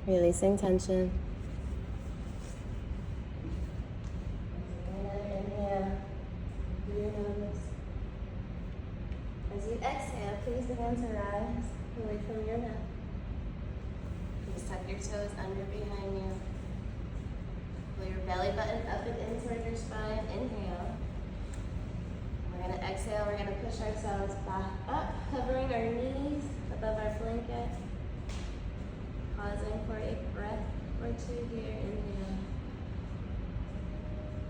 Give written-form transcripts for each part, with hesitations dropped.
Releasing tension. Inhale through your nose. As you exhale, please begin to rise away from your mat. Please tuck your toes under behind you. Pull your belly button up and in toward your spine. Inhale. We're going to exhale. We're going to push ourselves back up, hovering our knees above our blanket. Pausing for a breath or two here. Inhale.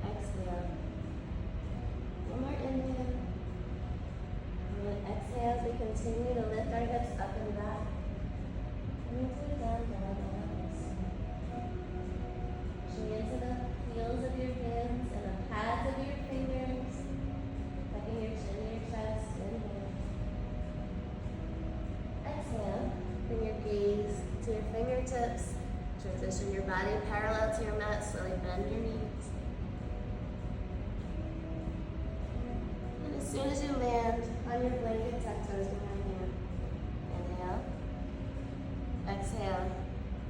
Exhale. One more inhale. And then exhale as we continue to lift our hips up and back. Into down, down, down. Pushing into the heels of your hands and the pads of your fingers. Tucking your chin to your chest. Inhale. Exhale. Bring your gaze to your fingertips. Transition your body parallel to your mat. Slowly bend your knees. And as soon as you land on your blanket, tuck toes behind you. Inhale. Exhale.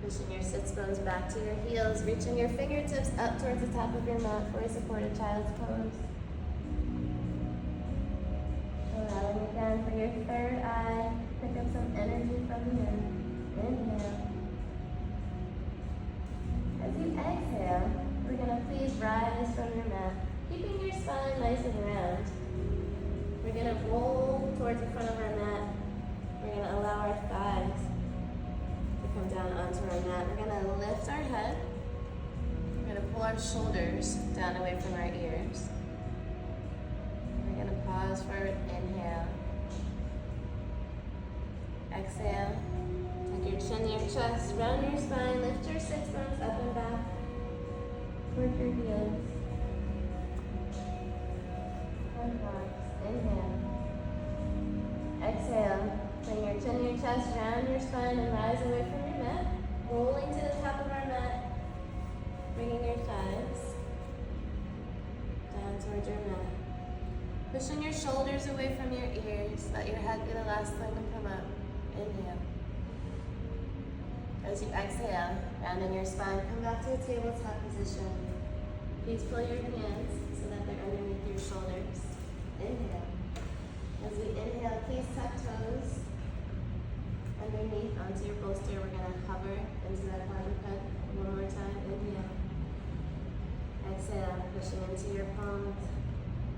Pushing your sits bones back to your heels. Reaching your fingertips up towards the top of your mat for a supported child's pose. Allowing again for your third eye. Pick up some energy from here. Inhale. As you exhale, we're going to please rise from your mat, keeping your spine nice and round. We're going to roll towards the front of our mat. We're going to allow our thighs to come down onto our mat. We're going to lift our head. We're going to pull our shoulders down away from our ears. We're going to pause for inhale. Exhale. Tuck your chin to your chest, round your spine, lift your sits bones up and back toward your heels. And pause. Inhale. Exhale. Bring your chin to your chest, round your spine, and rise away from your mat. Rolling to the top of our mat. Bringing your thighs down towards your mat. Pushing your shoulders away from your ears. Let your head be the last thing to come up. Inhale. As you exhale, rounding your spine, come back to a tabletop position. Please pull your hands so that they're underneath your shoulders. Inhale. As we inhale, please tuck toes underneath onto your bolster. We're going to hover into that quadruped one more time. Inhale. Exhale, pushing into your palms.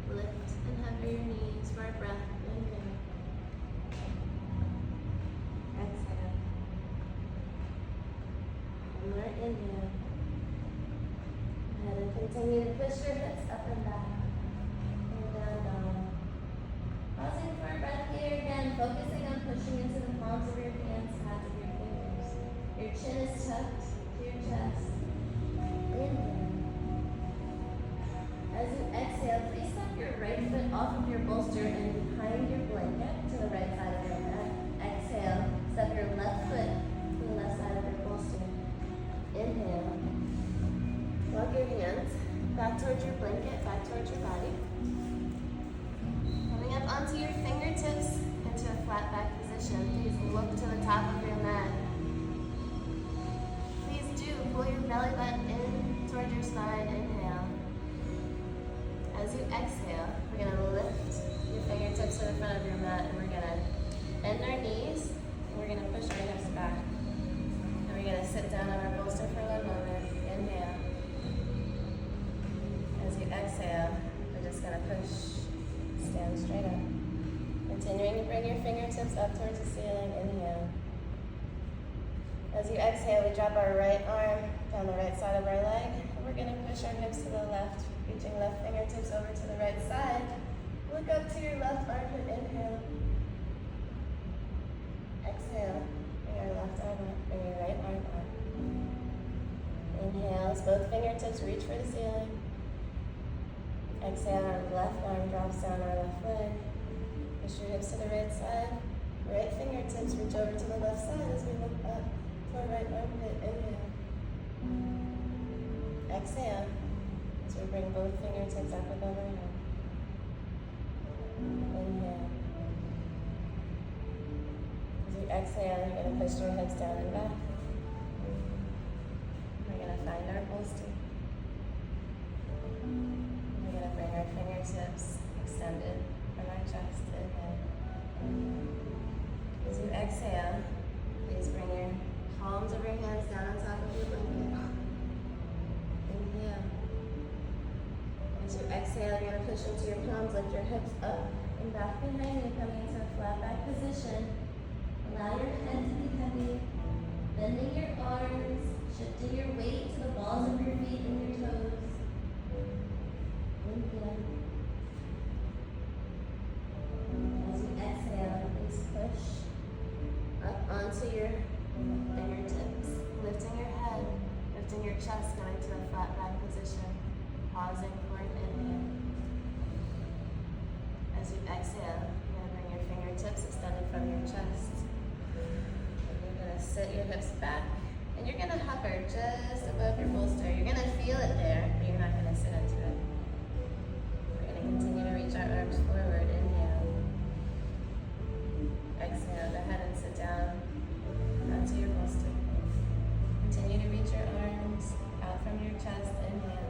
Lift and hover your knees for a breath. Inhale. Exhale. One more inhale. And continue to push your hips up and back. And down, down. Pausing for a breath here again, focusing on pushing into the palms of your hands, pads of your fingers. Your chin is tucked to your chest. Inhale. As you exhale, please step your right foot off of your bolster and behind your blanket to the right side of your mat. Exhale, step your left foot to the left side of your bolster. Inhale. Walk your hands back towards your blanket, back towards your body. Coming up onto your fingertips into a flat back position. Please look to the top of your mat. Please do pull your belly button in towards your spine. Inhale. As you exhale, we're going to lift your fingertips to the front of your mat, and we're going to bend our knees, and we're going to push our hips back. And we're going to sit down on our bolster for one moment. Inhale. As you exhale, we're just going to push, stand straight up. Continuing to bring your fingertips up towards the ceiling. Inhale. As you exhale, we drop our right arm down the right side of our leg, and we're going to push our hips to the left. Reaching left fingertips over to the right side. Look up to your left armpit. Inhale. Exhale. Bring your left arm up. Bring your right arm up. Inhale as both fingertips reach for the ceiling. Exhale, our left arm drops down our left leg. Push your hips to the right side. Right fingertips reach over to the left side as we look up to our right armpit. Inhale. Exhale. So we bring both fingertips up above our head. Inhale. As you exhale, you're going to push your hips down and back. exhale, you're gonna push into your palms, lift your hips up and back behind you, coming into a flat back position. Allow your head to be heavy, bending your arms, shifting your weight to the balls of your feet and your toes. Inhale. As you exhale, please push up onto your fingertips, lifting your head, lifting your chest, going to a flat back position, pausing for an inhale. As you exhale, you're going to bring your fingertips extended from your chest. And you're going to sit your hips back, and you're going to hover just above your bolster. You're going to feel it there, but you're not going to sit into it. We're going to continue to reach our arms forward. Inhale. Exhale, go ahead and sit down onto your bolster. Continue to reach your arms out from your chest. Inhale.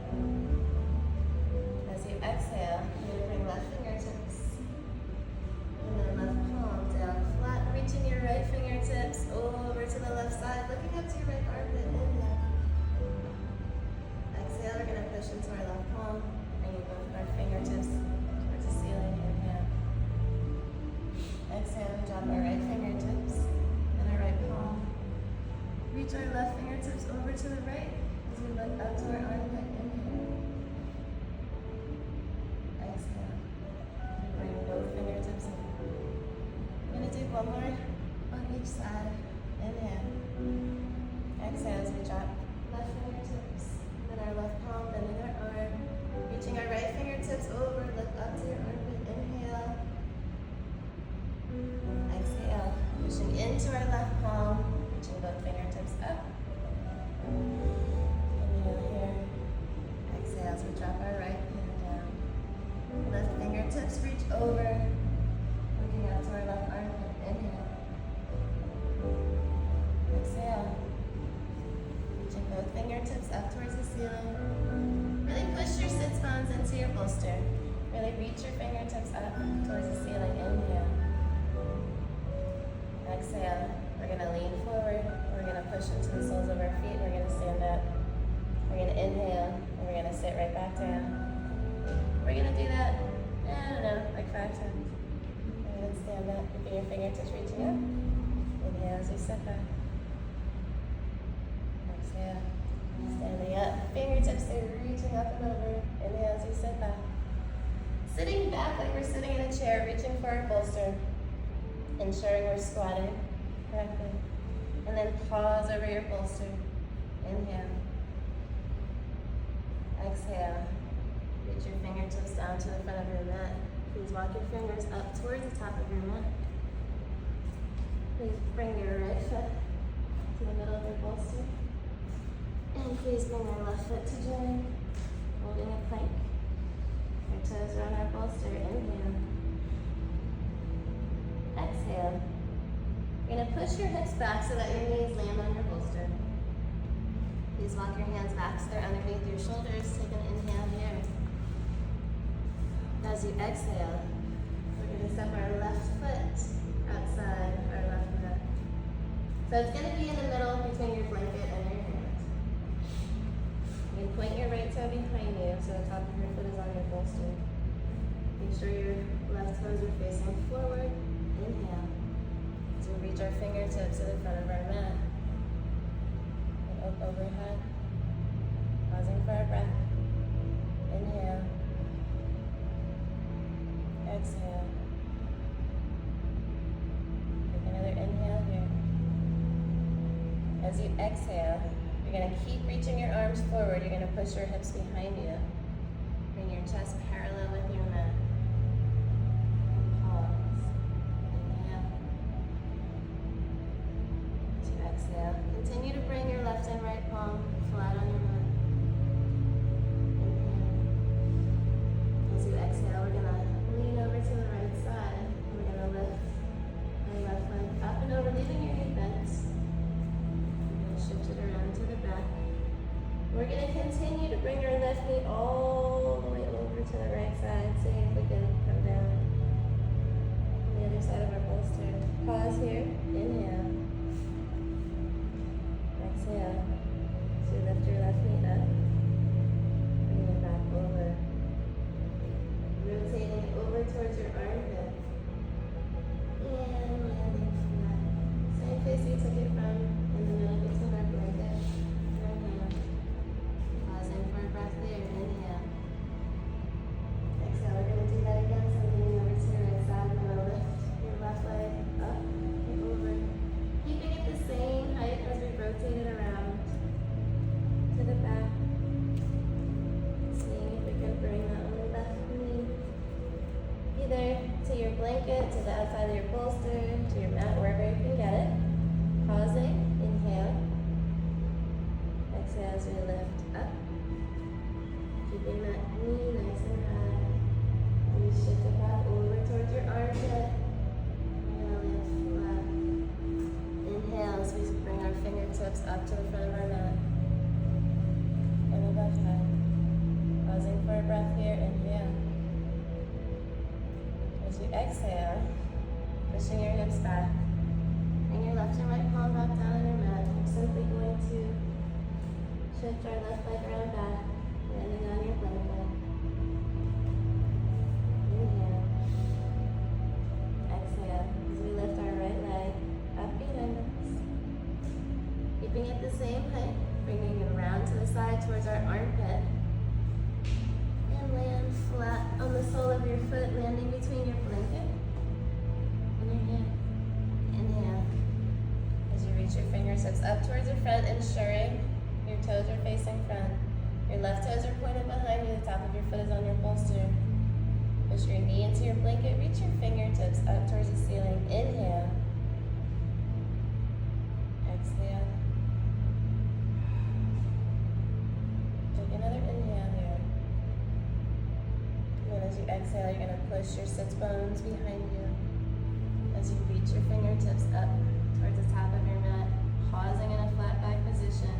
As you exhale, you're going to bring left fingertips and then left palm down flat, reaching your right fingertips over to the left side, looking up to your right armpit. Inhale. Exhale, we're going to push into our left palm, bringing both our fingertips towards the ceiling. Inhale. Exhale, we drop our right fingertips and our right palm. Reach our left fingertips over to the right as we look up to our armpit. Inhale. Exhale. Bring both fingertips in. We're going to do one more on each side. Inhale. Exhale as we drop left fingertips, then our left palm, bending our arm, reaching our right fingertips over, look up to your armpit. Inhale. Exhale. Pushing into our left palm, reaching both fingertips up. Inhale here. Exhale as we drop our right hand down. Left fingertips reach over, looking out to our left armpit. Inhale. Exhale. Reaching both fingertips up towards the ceiling. Really push your sits bones into your bolster. Really reach your fingertips up towards the ceiling. Inhale. Exhale. We're going to lean forward. We're going to push into the soles of our feet. We're going to stand up. We're going to inhale, and we're going to sit right back down. We're going to do that, I don't know, like 5 times. We're going to stand up, keeping your fingertips reaching up. Inhale as you sit back. Exhale. Standing up. Fingertips are reaching up and over. Inhale as you sit back. Sitting back like we're sitting in a chair, reaching for our bolster. Ensuring we're squatting correctly. And then pause over your bolster. Inhale. Exhale. Reach your fingertips down to the front of your mat. Please walk your fingers up towards the top of your mat. Please bring your right foot to the middle of your bolster. And please bring your left foot to join, holding a plank. Your toes are on our bolster. Inhale. Exhale. You're going to push your hips back so that your knees land on your bolster. Please walk your hands back so they're underneath your shoulders. Take an inhale here. As you exhale, we're going to step our left foot outside our left mat. So it's going to be in the middle between your blanket and your hand. You can point your right toe behind you so the top of your foot is on your bolster. Make sure your left toes are facing forward. Inhale. So we reach our fingertips to the front of our mat. And up overhead. Pausing for our breath. Inhale. Exhale. Take another inhale here. As you exhale, you're going to keep reaching your arms forward. You're going to push your hips behind you. Bring your chest parallel with your mat. Exhale. Continue to bring your left and right palm flat on your mat. Inhale. As you exhale, we're going to lean over to the right side. We're going to lift our left leg up and over, leaving your knee bent. We're going to shift it around to the back. We're going to continue to bring our left knee all the way over to the right side. See if we can come down on the other side of our bolster. Pause here. Inhale. Exhale. So lift your left knee up. Bring it back over. bolster, to your mat, wherever you can get it. Pausing, inhale. Exhale as we lift up. Keeping that knee nice and high. We shift it back over towards your armpit. We're gonna land flat. Inhale as we bring our fingertips up to the front of our mat. And above head. Pausing for a breath here, inhale. As you exhale, pushing your hips back. Bring your left and right palm back down on your mat. We're simply going to shift our left leg around back, landing on your blanket. Inhale. Exhale as we lift our right leg up behind us. Keeping it the same height, bringing it around to the side towards our armpit. And land flat on the sole of your foot, landing between your blanket and your hand. Inhale. As you reach your fingertips up towards your front, ensuring your toes are facing front. Your left toes are pointed behind you. The top of your foot is on your bolster. Push your knee into your blanket. Reach your fingertips up towards the ceiling. Inhale. Exhale. Take another inhale here. And then as you exhale, you're going to push your sits bones behind you. As you reach your fingertips up towards the top of your mat, pausing in a flat back position.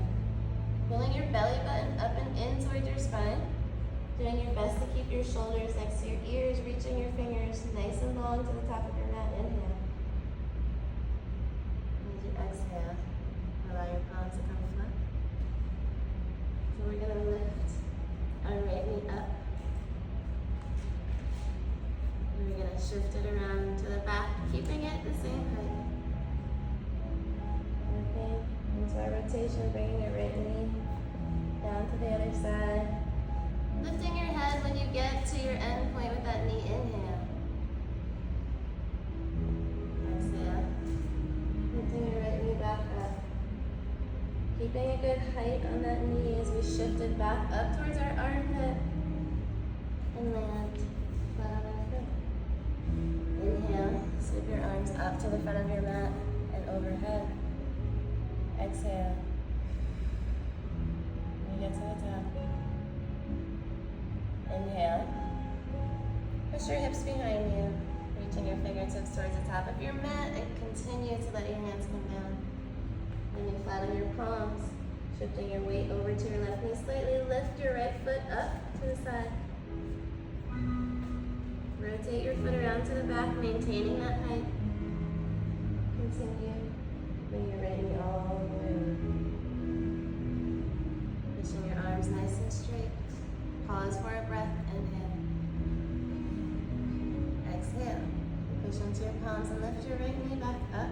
Pulling your belly button up and in towards your spine. Doing your best to keep your shoulders next to your ears, reaching your fingers nice and long to the top of your mat. Inhale. As you exhale, allow your palms to come flat. So we're going to lift our right knee up. And we're going to shift it around to the back, keeping it the same height. Okay, into our rotation, bringing your right knee down to the other side. Lifting your head when you get to your end point with that knee. Inhale. Exhale. Lifting your right knee back up. Keeping a good height on that knee as we shift it back up towards our armpit. And land flat on our foot. Inhale. Sweep your arms up to the front of your mat and overhead. Exhale. And you get to the top. Inhale. Push your hips behind you, reaching your fingertips towards the top of your mat, and continue to let your hands come down. Landing flat on your palms, shifting your weight over to your left knee slightly. Lift your right foot up to the side. Rotate your foot around to the back, maintaining that height. Continue. Bring your right knee all the way over. Pushing your arms nice and straight. Pause for a breath. Inhale. Exhale. Push into your palms and lift your right knee back up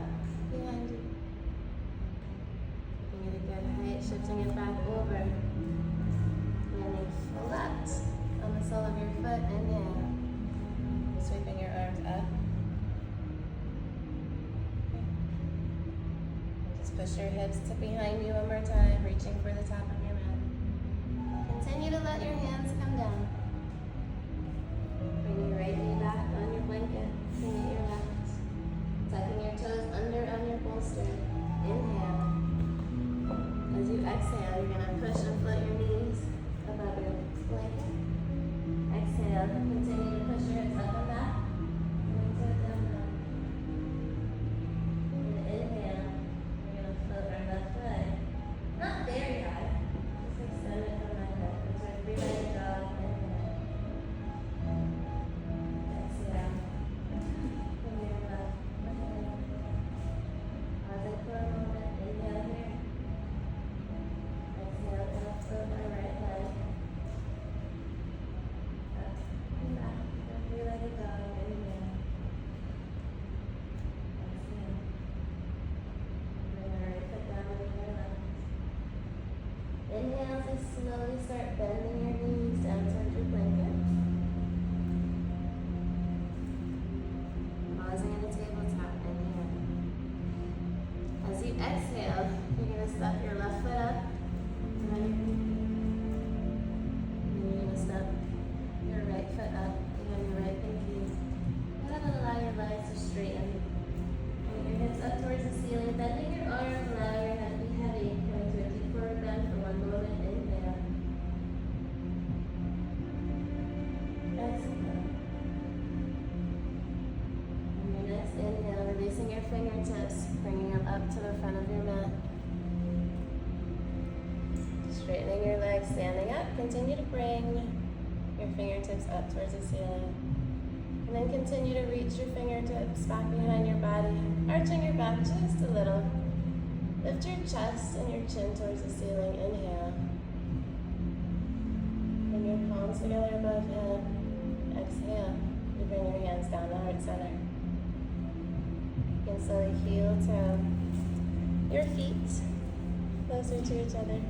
behind you. Keeping it a good height, shifting it back over. Landing flat on the sole of your foot. Inhale. Sweeping your arms up. Just push your hips to behind you one more time, reaching for the top of your mat. Continue to let your hands come down. Bring your right knee back on your blanket. Swing at your left. Tucking your toes under on your bolster. Inhale. As you exhale, you're going to push and float your knees above your blanket. Exhale. Continue to push your hips up and back. Into a down dog. And inhale. We're going to float our left leg. Not very high. Just extend it from my head. Into a three-legged dog. Inhale. Exhale. From your left. Inhale. Pause it for a moment. Inhale here. Exhale. And up float our right leg. Up and back. A three-legged dog. Inhale. Exhale. Bring our right foot down with your left. Inhale as you slowly start bending your knees down towards your blanket. Pausing in the tabletop. Inhale. As you exhale, you're going to step your left foot up. And then you're going to step your right foot up. And then your right pinky. And then allow your legs to straighten. straightening your legs, standing up. Continue to bring your fingertips up towards the ceiling. And then continue to reach your fingertips back behind your body, arching your back just a little. Lift your chest and your chin towards the ceiling. Inhale. Bring your palms together above head. Exhale. You bring your hands down to heart center. You can slowly heel to your feet closer to each other.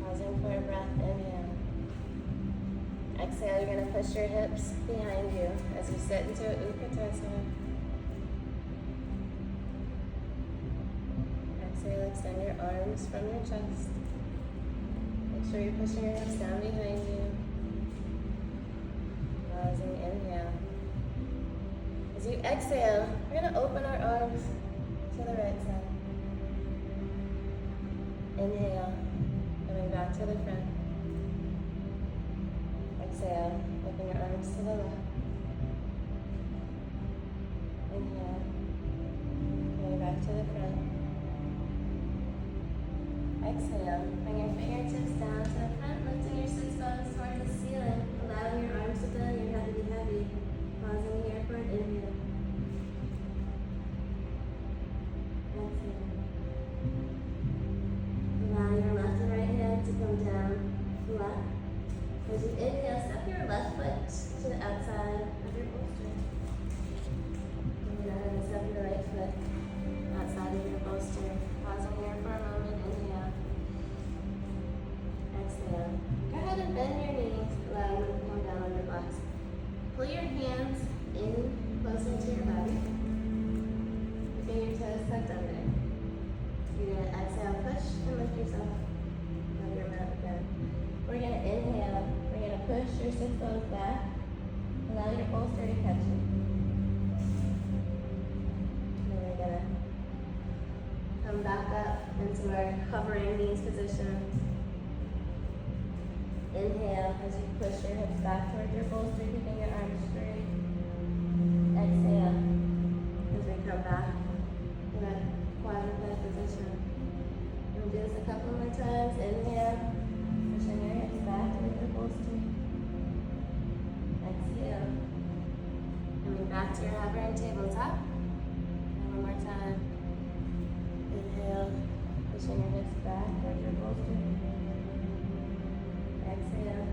Pausing for a breath. Inhale. Exhale. You're going to push your hips behind you as you sit into Utkatasana. Exhale. Extend your arms from your chest. Make sure you're pushing your hips down behind you. Pausing. Inhale. As you exhale, we're going to open our arms to the right side. Inhale, coming back to the front. Exhale, open your arms to the left. Inhale, coming back to the front. Exhale, bring your fingertips down to the front, lifting your sits bones towards the ceiling, allowing your arms to bend, your head to be heavy. Pausing here for an inhale. Exhale. Allow your left and right hand to come down flat. As you inhale, step your left foot to the outside of your bolster. And then step your right foot outside of your bolster. Pausing here for a moment. Inhale. Exhale. Go ahead and bend your knees, allowing them to come down on your blocks. Pull your hands in closer to your body. Keeping your toes tucked under. You're going to exhale, push, and lift yourself above your mat again. We're going to inhale. We're going to push your sit bones back. Allow your bolster to catch you. And then we're going to come back up into our hovering knees position. Inhale as you push your hips back towards your bolster, keeping your arms straight. Exhale as we come back to that quadruped position. We'll do this a couple more times. Inhale, pushing your hips back towards your bolster. Exhale, coming back to your hovering tabletop. And one more time. Inhale, pushing your hips back towards your bolster. Exhale.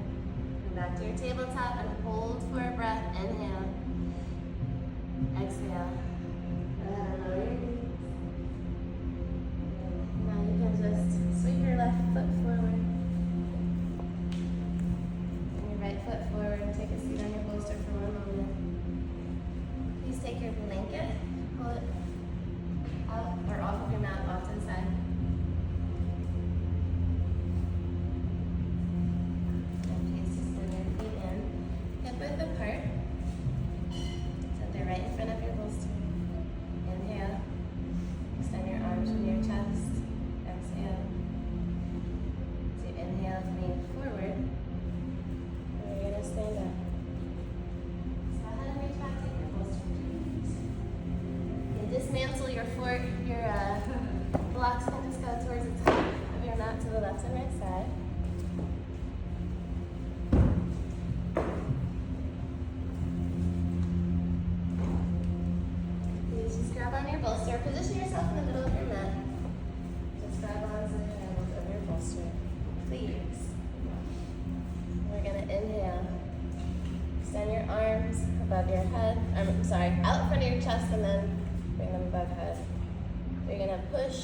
Come back to your tabletop and hold for a breath. Inhale. Exhale. Go ahead and lower your knees. Now you can just sweep your left foot forward. And your right foot forward. Take a seat on your bolster for one moment. Please take your blanket, pull it out or off of your mat, off to the side. Width apart, so they're right in front of your bolster. Inhale, extend your arms from your chest. Exhale. So you inhale, lean forward, and we're going to stand up. So go ahead and reach back, take your bolster. You dismantle your blocks can just go towards the top of your mat to the left and right side. Grab on your bolster. Position yourself in the middle of your mat. Just grab on to the handles of your bolster. Please. We're going to inhale. Extend your arms above your head. out in front of your chest and then bring them above head. You're going to push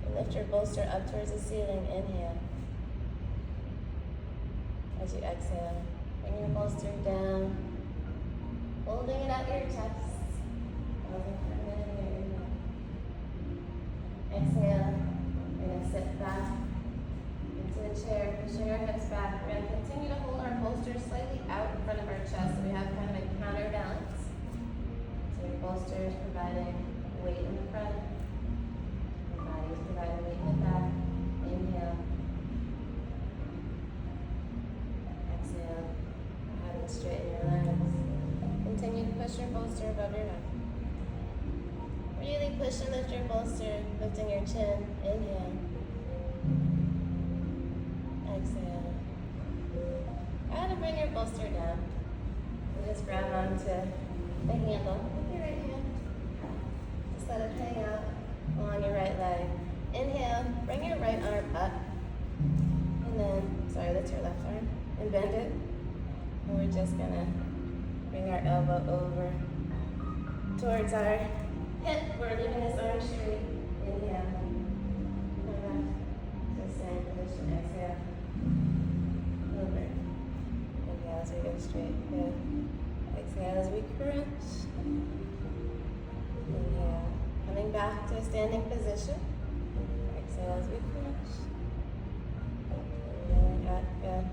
and lift your bolster up towards the ceiling. Inhale. As you exhale, bring your bolster down. Holding it at your chest. Exhale. We're going to sit back into the chair, pushing our hips back. We're going to continue to hold our bolster slightly out in front of our chest so we have kind of a counterbalance. So your bolster is providing weight in the front. Your body is providing weight in the back. Inhale. Exhale. Go ahead and straighten your legs. Continue to push your bolster above your head. Really push and lift your bolster, lifting your chin. Inhale. bring your bolster down. And just grab onto the handle with your right hand. Just let it hang out along your right leg. Inhale, bring your right arm up. And then, sorry, that's your left arm. And bend it. And we're just gonna bring our elbow over towards our hip. We're leaving this arm straight. Inhale. Come back to standing position. Exhale. Over. Inhale as we go straight. Good. Exhale as we crunch. Inhale. Coming back to a standing position. Exhale as we crunch. Inhaling up. Good.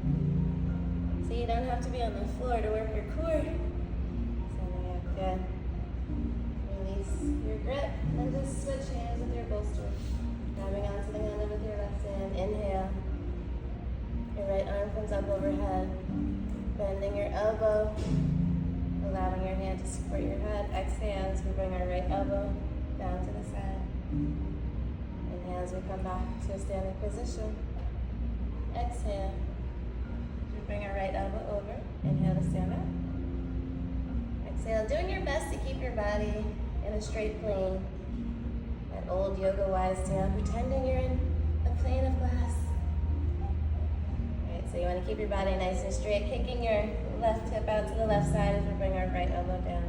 So you don't have to be on the floor to work your core. Standing up. Good. Release your grip and just switch hands with your bolster. Grabbing onto the handle with your left hand. Inhale. Your right arm comes up overhead. Bending your elbow. Allowing your hand to support your head. Exhale as we bring our right elbow down to the side. Inhale as we come back to a standing position. Exhale. We bring our right elbow over. Inhale to stand up. Exhale. Doing your best to keep your body in a straight plane. That old yoga wise tale, pretending you're in a plane of glass. Alright, so you want to keep your body nice and straight, kicking your left hip out to the left side as we bring our right elbow down.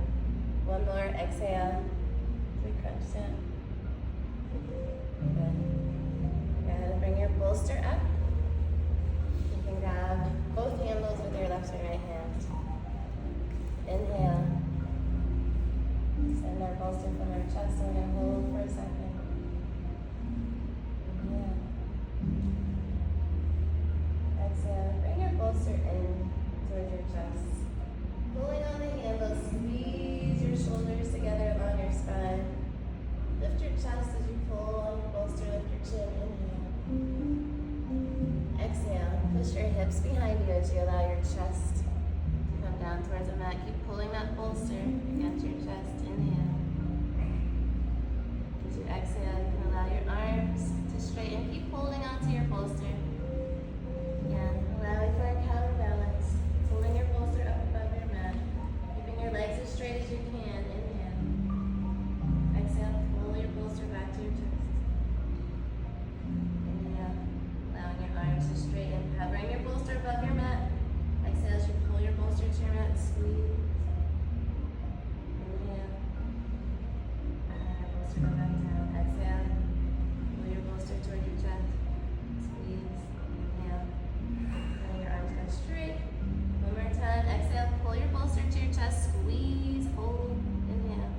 One more. Exhale. We crunch down. Good. Go ahead and bring your bolster up. You can grab both handles with your left and right hand. Inhale. Send our bolster from our chest and we're going to hold for a second. Inhale. Exhale. Bring your bolster in towards your chest. Pulling on the handle, squeeze your shoulders together along your spine. Lift your chest as you pull on your bolster, lift your chin. Inhale. Exhale. Push your hips behind you as you allow your chest to come down towards the mat. Keep pulling that bolster against your chest. Inhale. As you exhale, you can allow your arms to straighten. Keep holding onto your bolster. Again, allowing for a counterbalance. Holding your bolster up above your mat. Keeping your legs as straight as you can. Inhale. Exhale, pull your bolster back to your chest. Inhale. Allowing your arms to straighten. Hovering your bolster above your mat. Exhale as you pull your bolster to your mat. Squeeze. Inhale. Bolster go back down. Exhale. Pull your bolster toward your chest. Squeeze. Inhale. Letting your arms go straight. One more time. Exhale. Pull your bolster to your chest. Squeeze. Hold. Inhale.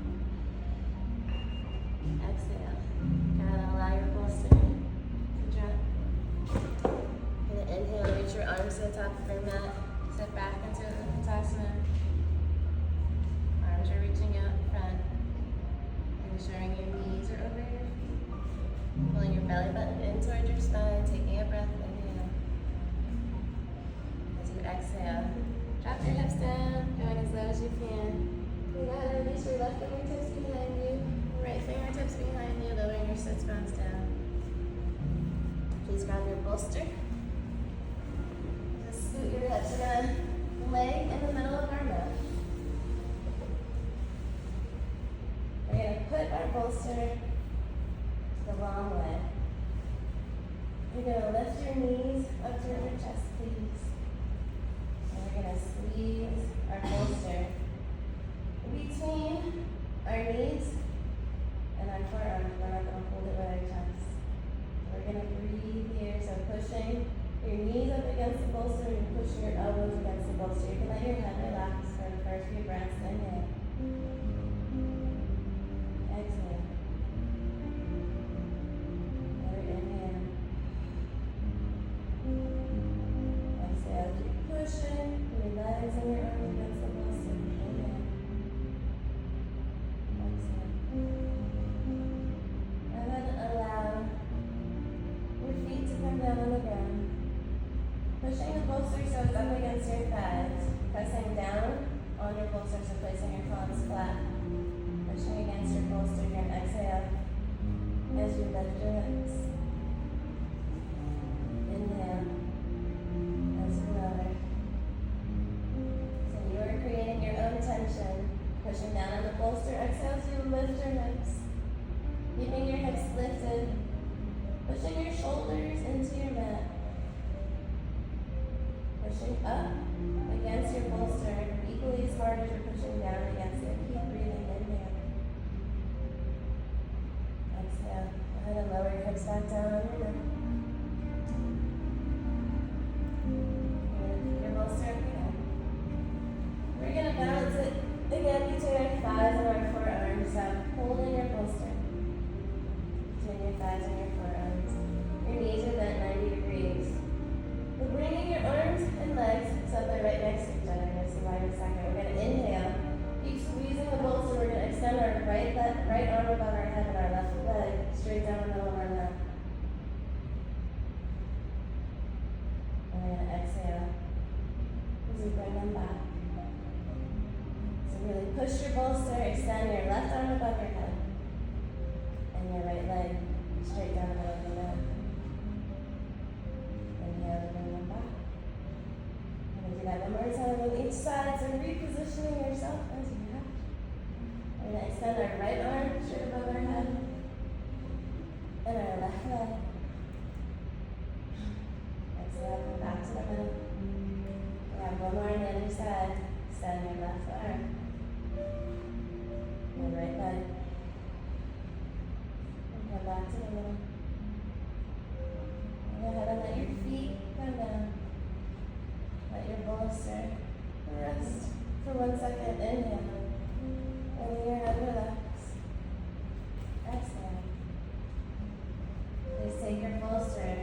Exhale. Gotta allow your bolster to drop. And inhale. Reach your arms to the top of your mat. Step back into Uttanasana. Arms are reaching out in front. Ensuring your knees are over your feet. Pulling your belly button in towards your spine. Taking a breath. Inhale. As you exhale, drop your hips down. Going as low as you can. You go ahead and release your left fingertips behind you. Right fingertips behind you. Lowering your sits bones down. Please grab your bolster. Just scoot your hips. We're going to lay in the middle of our mat. We're going to put our bolster the long way. You're going to lift your knees up towards your chest, please. And we're going to squeeze our bolster between our knees and our forearms. We're not going to hold it with our chest. We're going to breathe here, so pushing your knees up against the bolster and pushing your elbows against the bolster. You can let your head relax for the first few breaths. Inhale. Exhale. Another inhale. Exhale. Keep pushing your legs and your arms against the bolster. Inhale. Exhale. And then allow your feet to come down on the ground. Pushing the bolster so it's up against your thighs. Pressing down on your bolster, so placing your palms flat. Pushing against your bolster here and exhale as you lift your hips. Inhale as you lower. your hips back down on your mat. Keep your bolster up again. We're going to balance it again between our thighs and our forearms. So holding your bolster between your thighs and your forearms. Your knees are bent 90 degrees. We're bringing your arms and legs so they're right next to each other. You're going to see why in a second. We're going to inhale. Keep squeezing the bolster. We're going to extend our right arm above our head and our left leg straight down the middle of our mat. And we're going to exhale as we bring them back. So really push your bolster, extend your left arm above your head and your right leg straight down the middle of the mat. Inhale to bring them back. And do that one more time on each side, so repositioning yourself as you have. We're going to extend our right arm straight above our head and our left leg. Exhale, come back to the middle. We have one more on the other side. Extend your left arm. Your right leg. And come back to the middle. Go ahead and let your feet come down. Let your bolster rest for 1 second. Inhale. And your head relax. Exhale. Please take your bolster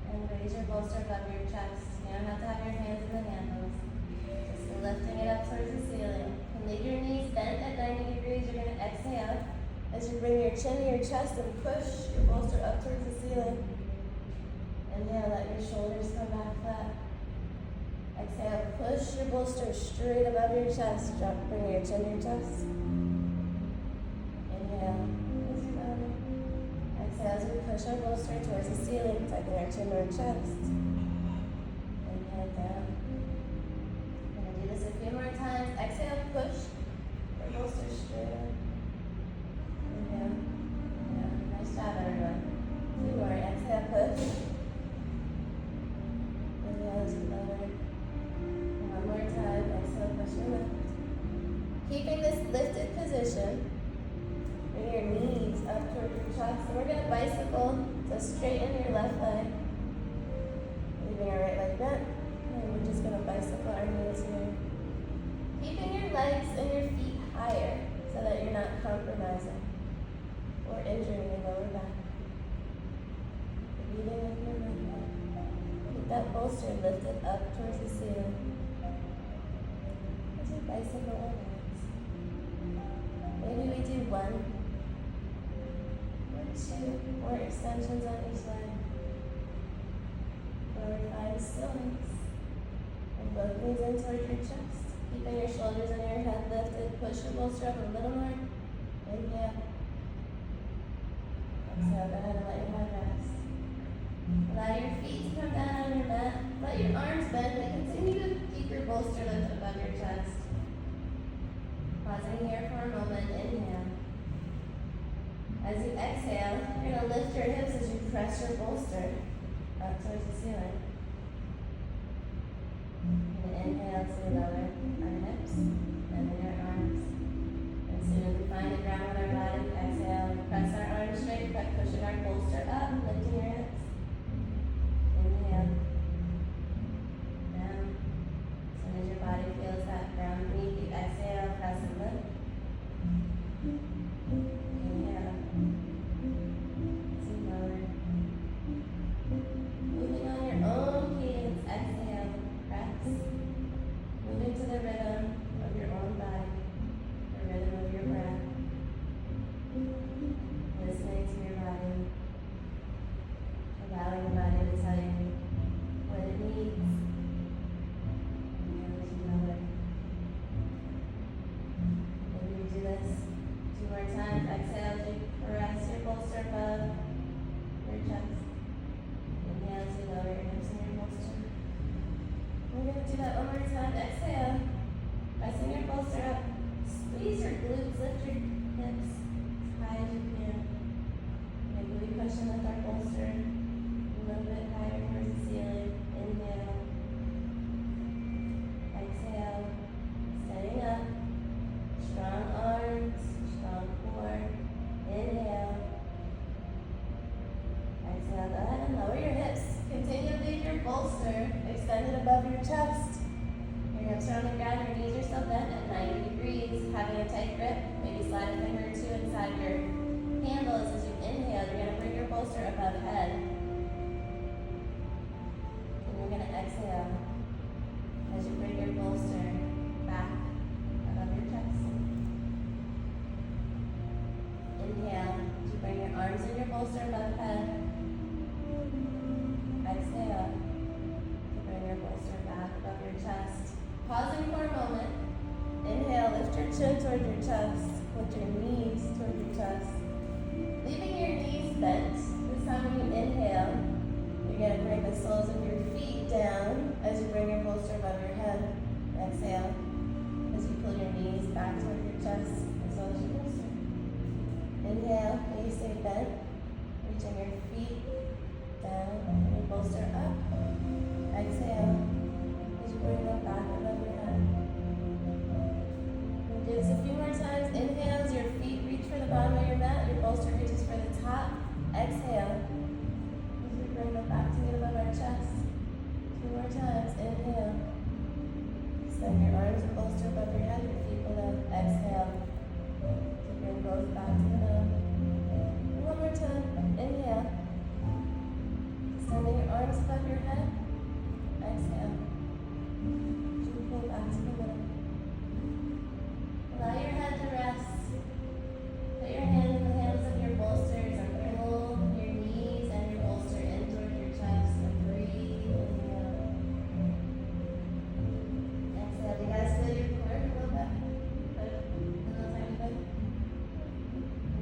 and raise your bolster above your chest. You don't have to have your hands in the handles. Just lifting it up towards the ceiling. And leave your knees bent at 90 degrees. You're going to exhale as you bring your chin to your chest and push your bolster up towards the ceiling. Inhale, let your shoulders come back flat. Exhale, push your bolster straight above your chest. Bring your chin to your chest. Inhale, raise your belly. Exhale as we push our bolster towards the ceiling, tucking our chin to our chest. Inhale down. We're going to do this a few more times. Exhale, push your bolster straight up. Inhale. Yeah, nice job, everyone. 2 more. Exhale, push. Inhale as you lower. One more time. Exhale, push your lift. Keeping this lifted position. Bring your knees up toward your chest. And we're going to bicycle, so straighten your left leg. Leaving our right leg bent. And we're just going to bicycle our knees here. Keeping your legs and your feet higher so that you're not compromising or injuring your lower back. Breathing with your right leg. Keep that bolster lifted up towards the ceiling. As we bicycle our legs. Maybe we do 1 or 2 more extensions on each leg. Where we find stillness. And both knees in towards your chest. Keeping your shoulders and your head lifted. Push your bolster up a little more. Inhale. Exhale, go ahead and let your head rest. Allow your feet to come down on your mat. Let your arms bend, but continue to keep your bolster lifted above your chest. Pausing here for a moment. Inhale. As you exhale, you're going to lift your hips as you press your bolster up towards the ceiling. And inhale to lower our hips and then our arms. As soon as we find the ground with our body, exhale, press our arms straight, but pushing our bolster up, lifting your hips. Inhale. Down. As soon as your body feels that ground beneath you, exhale, press and lift. Inhale. To lower. Moving on your own cadence, exhale, press. Moving to the rhythm of your own body, the rhythm of your breath. Listening to your body. above your chest. You're going to turn on the ground, your knees are still bent at 90 degrees, having a tight grip. Maybe slide a finger or two inside your handles as you inhale. You're going to bring your bolster above head. And you're going to exhale as you bring your bolster back above your chest. Inhale as you bring your arms and your bolster above head. Exhale to bring your bolster back above your chest. Pausing for a moment. Inhale, lift your chin toward your chest. Lift your knees toward your chest. Leaving your knees bent. This time when you inhale, you're going to bring the soles of your feet down as you bring your bolster above your head. Exhale as you pull your knees back toward your chest as well as your bolster. Inhale, knees stay bent. Reaching your feet down and your bolster up. Exhale as you bring them back above your head. We'll do this a few more times. Inhale as your feet reach for the bottom of your mat. Your bolster reaches for the top. Exhale as we bring them back to meet above our chest. Two more times. Inhale. Extend your arms and bolster above your head. Your feet below. Exhale to bring both back to the middle. One more time. Inhale. Extending your arms above your head. Exhale. To pull back to the middle. Allow your head to rest. Put your hands in the handles of your bolsters and pull your knees and your bolster in toward your chest and breathe. Inhale. Exhale. Do you guys feel your core a little bit? A little tiny bit?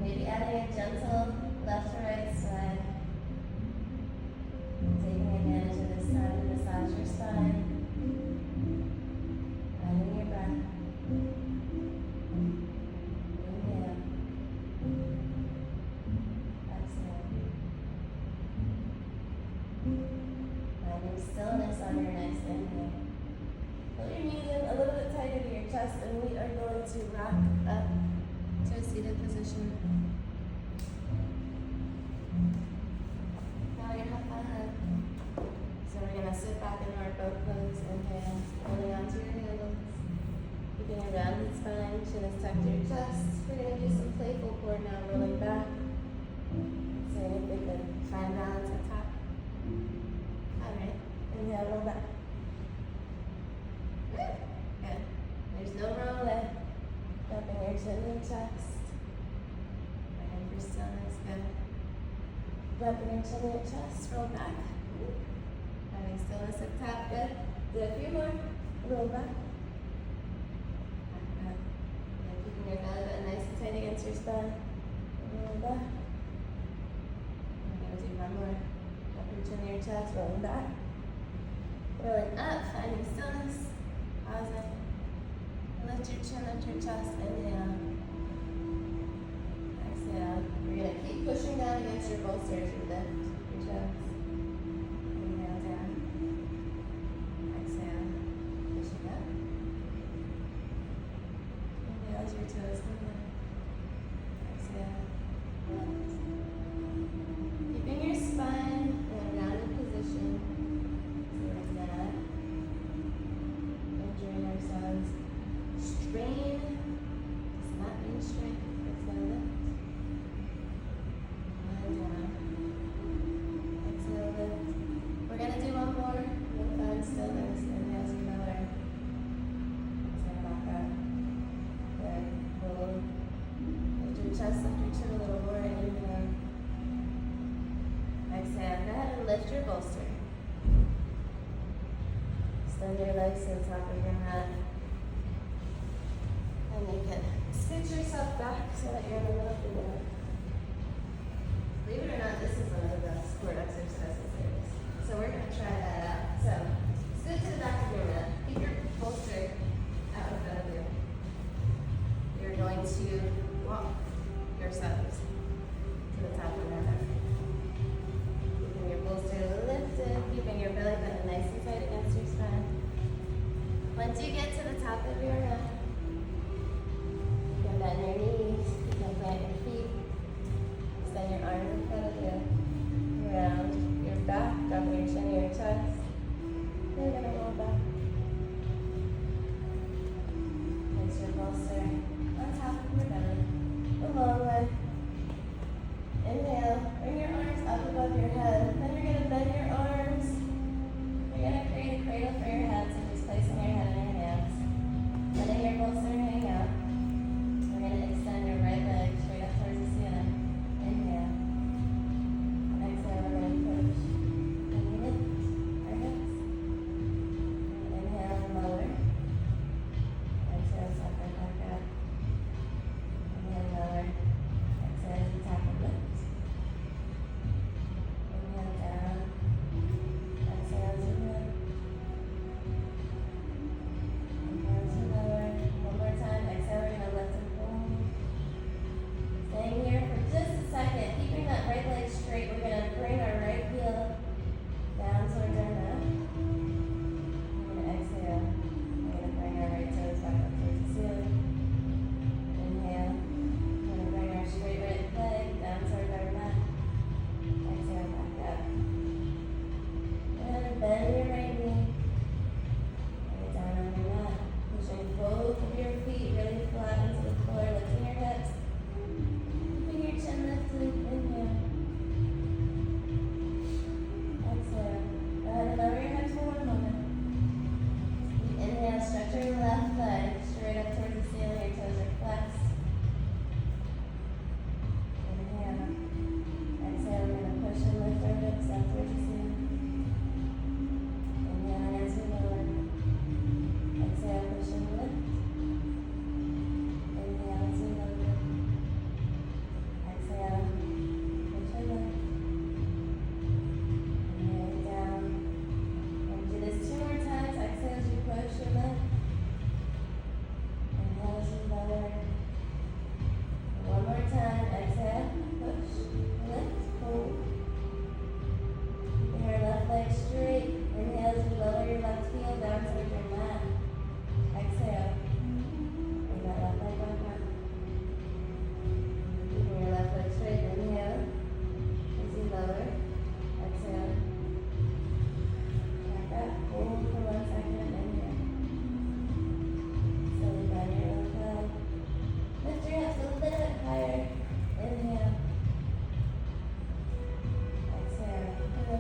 Maybe adding a gentle left to right slide. Taking advantage of this time to massage your spine. Finding your breath. Inhale. Exhale. Finding stillness on your next inhale. Pull your knees in a little bit tighter to your chest, and we are going to rock up to a seated position. Now you're half ahead. So we're going to sit back in our boat pose. Inhale, holding onto your handles. Keeping a rounded spine, chin is tucked to your chest. We're going to do some playful core now, rolling back. Seeing if we can find balance at top. Alright, inhale, roll back. Good. There's no rolling. Dropping your chin to your chest. Looking for stillness. Good. Dropping your chin to your chest. Roll back. Finding stillness at top. Good. Do a few more. Roll back. Good. And keeping your belly button nice and tight against your spine. Roll back. We're going to do one more. Drop your chin to your chest. Rolling back. Rolling up. Finding stillness. Pausing. Lift your chin up to your chest. Inhale. Exhale. You're going to keep pushing down against your bolsters. You lift your chest. Inhale down. Exhale. Pushing up. Inhale as your toes come in. Exhale. Lift. Keeping your spine in a rounded position. So like that. Injuring ourselves. Strain does not mean strength. It's going to lift. And down. Exhale, lift. We're going to do one more. We'll find stillness. Inhale as you lower. Exhale, back up. Good. Hold. Lift your chest, lift your chin a little more. Inhale. Exhale. Go ahead and lift your bolster. Extend your legs to the top of your mat. And you can sit yourself back so that you're in the middle of the mat. Believe it or not, this is one of the best core exercises there is. So we're going to try that out. So scoot to the back of your mat. Keep your bolster out in front of you. You're going to walk yourselves to the top of your mat. Keeping your bolster lifted, keeping your belly button nice and tight against your spine. Once you get to the top of your mat, bend your knees, you can plant your feet.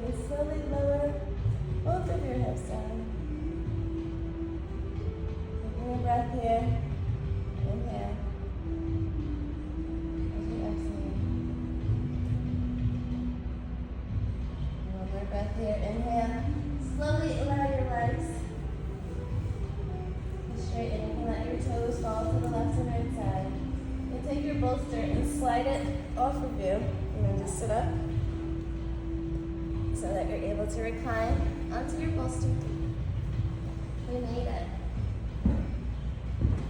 going to slowly lower both of your hips down. Taking a breath here. Inhale. As you exhale. One more breath here. Inhale. Slowly allow your legs to straighten. You can let your toes fall to the left and right side. You can take your bolster and slide it off of you. You're going to sit up so that you're able to recline onto your bolster. We made it.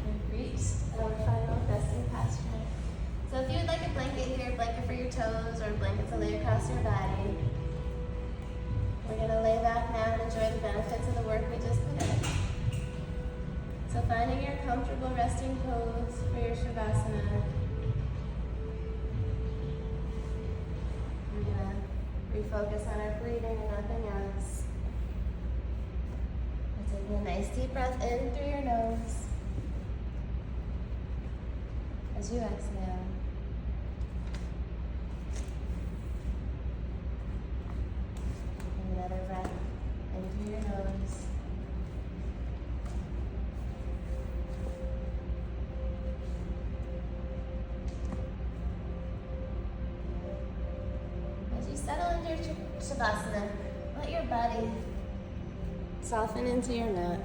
We've reached our final resting posture. So if you would like a blanket here, a blanket for your toes or a blanket to lay across your body, we're going to lay back now and enjoy the benefits of the work we just put in. So finding your comfortable resting pose for your Shavasana. We're going to refocus on our breathing and nothing else. We're taking a nice deep breath in through your nose. As you exhale. Taking another breath in through your nose. Settle into your Shavasana. Let your body soften into your mat.